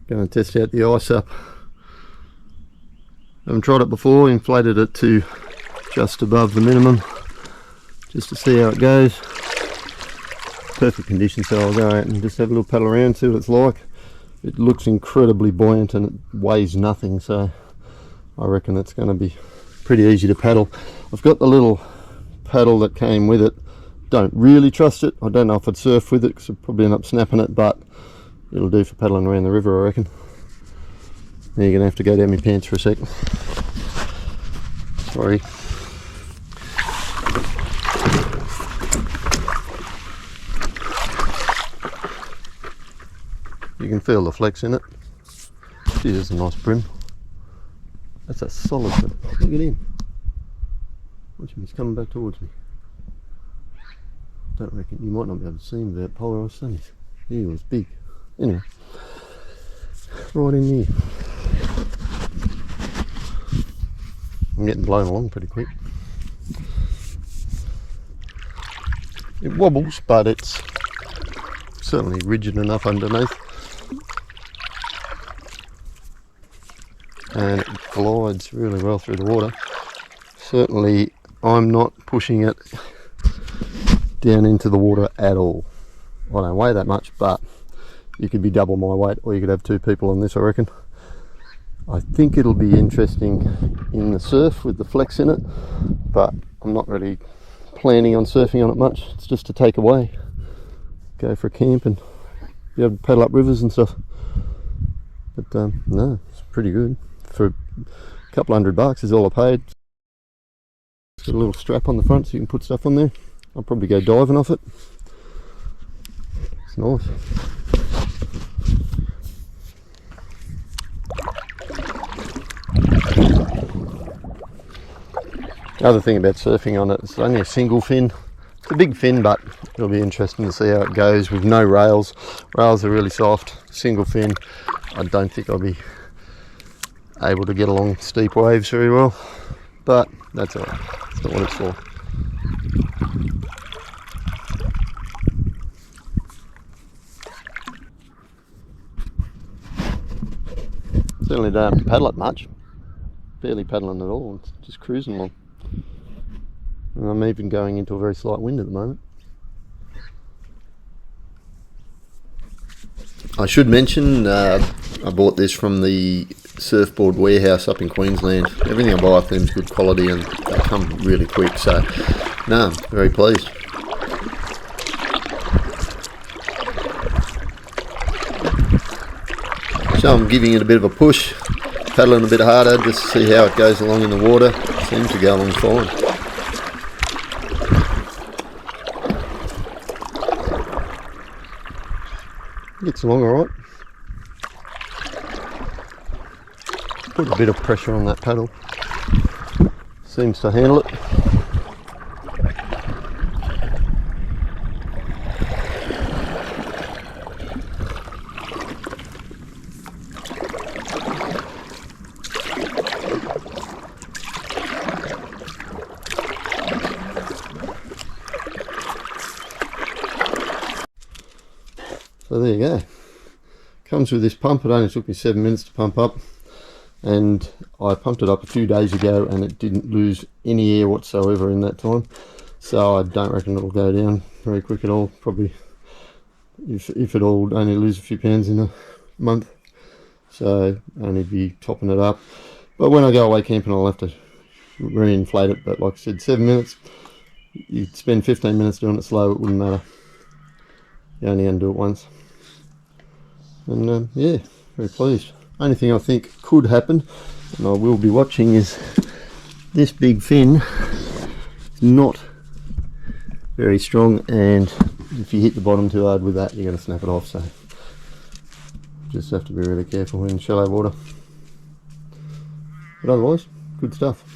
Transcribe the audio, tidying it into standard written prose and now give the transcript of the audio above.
Going to test out the iSUP. Haven't tried it before, inflated it to just above the minimum just to see how it goes. Perfect condition, so I'll go out and just have a little paddle around, see what it's like. It looks incredibly buoyant and it weighs nothing, so I reckon it's going to be pretty easy to paddle. I've got the little paddle that came with it. Don't really trust it. I don't know if I'd surf with it because I'd probably end up snapping it, but it'll do for paddling around the river, I reckon. Now you're going to have to go down my pants for a sec. Sorry. You can feel the flex in it. Gee, there's a nice brim. That's a solid brim. Look at him. Watch him, he's coming back towards me. Don't reckon, you might not be able to see him without polarised sunnies. He was big. Anyway, right in here. I'm getting blown along pretty quick. It wobbles, but it's certainly rigid enough underneath. And it glides really well through the water. Certainly I'm not pushing it down into the water at all. I don't weigh that much, but you could be double my weight, or you could have two people on this, I reckon. I think it'll be interesting in the surf with the flex in it, but I'm not really planning on surfing on it much. It's just to take away, go for a camp and be able to paddle up rivers and stuff. But no, it's pretty good. For a couple $100 is all I paid. It's got a little strap on the front so you can put stuff on there. I'll probably go diving off it. It's nice. The other thing about surfing on it, it's only a single fin. It's a big fin, but it'll be interesting to see how it goes with no rails. Rails are really soft. Single fin, I don't think I'll be able to get along steep waves very well, but that's alright. That's not what it's for. Certainly don't have to paddle it much. Barely paddling at all. It's just cruising along. And I'm even going into a very slight wind at the moment. I should mention I bought this from the surfboard warehouse up in Queensland. Everything I buy off them is good quality and they come really quick, so no, I'm very pleased. So I'm giving it a bit of a push, paddling a bit harder just to see how it goes along in the water. It seems to go along fine. Gets along alright. Put a bit of pressure on that paddle. Seems to handle it. So there you go. Comes with this pump. It only took me 7 minutes to pump up, and I pumped it up a few days ago and it didn't lose any air whatsoever in that time, so I don't reckon it'll go down very quick at all. Probably, if at all, only lose a few pounds in a month, so only be topping it up. But when I go away camping I'll have to re-inflate it, but like I said, 7 minutes. You'd spend 15 minutes doing it slow, it wouldn't matter. You only undo it once. And yeah, very pleased. Only thing I think could happen, and I will be watching, is this big fin is not very strong, and if you hit the bottom too hard with that you're going to snap it off, so just have to be really careful in shallow water. But otherwise, good stuff.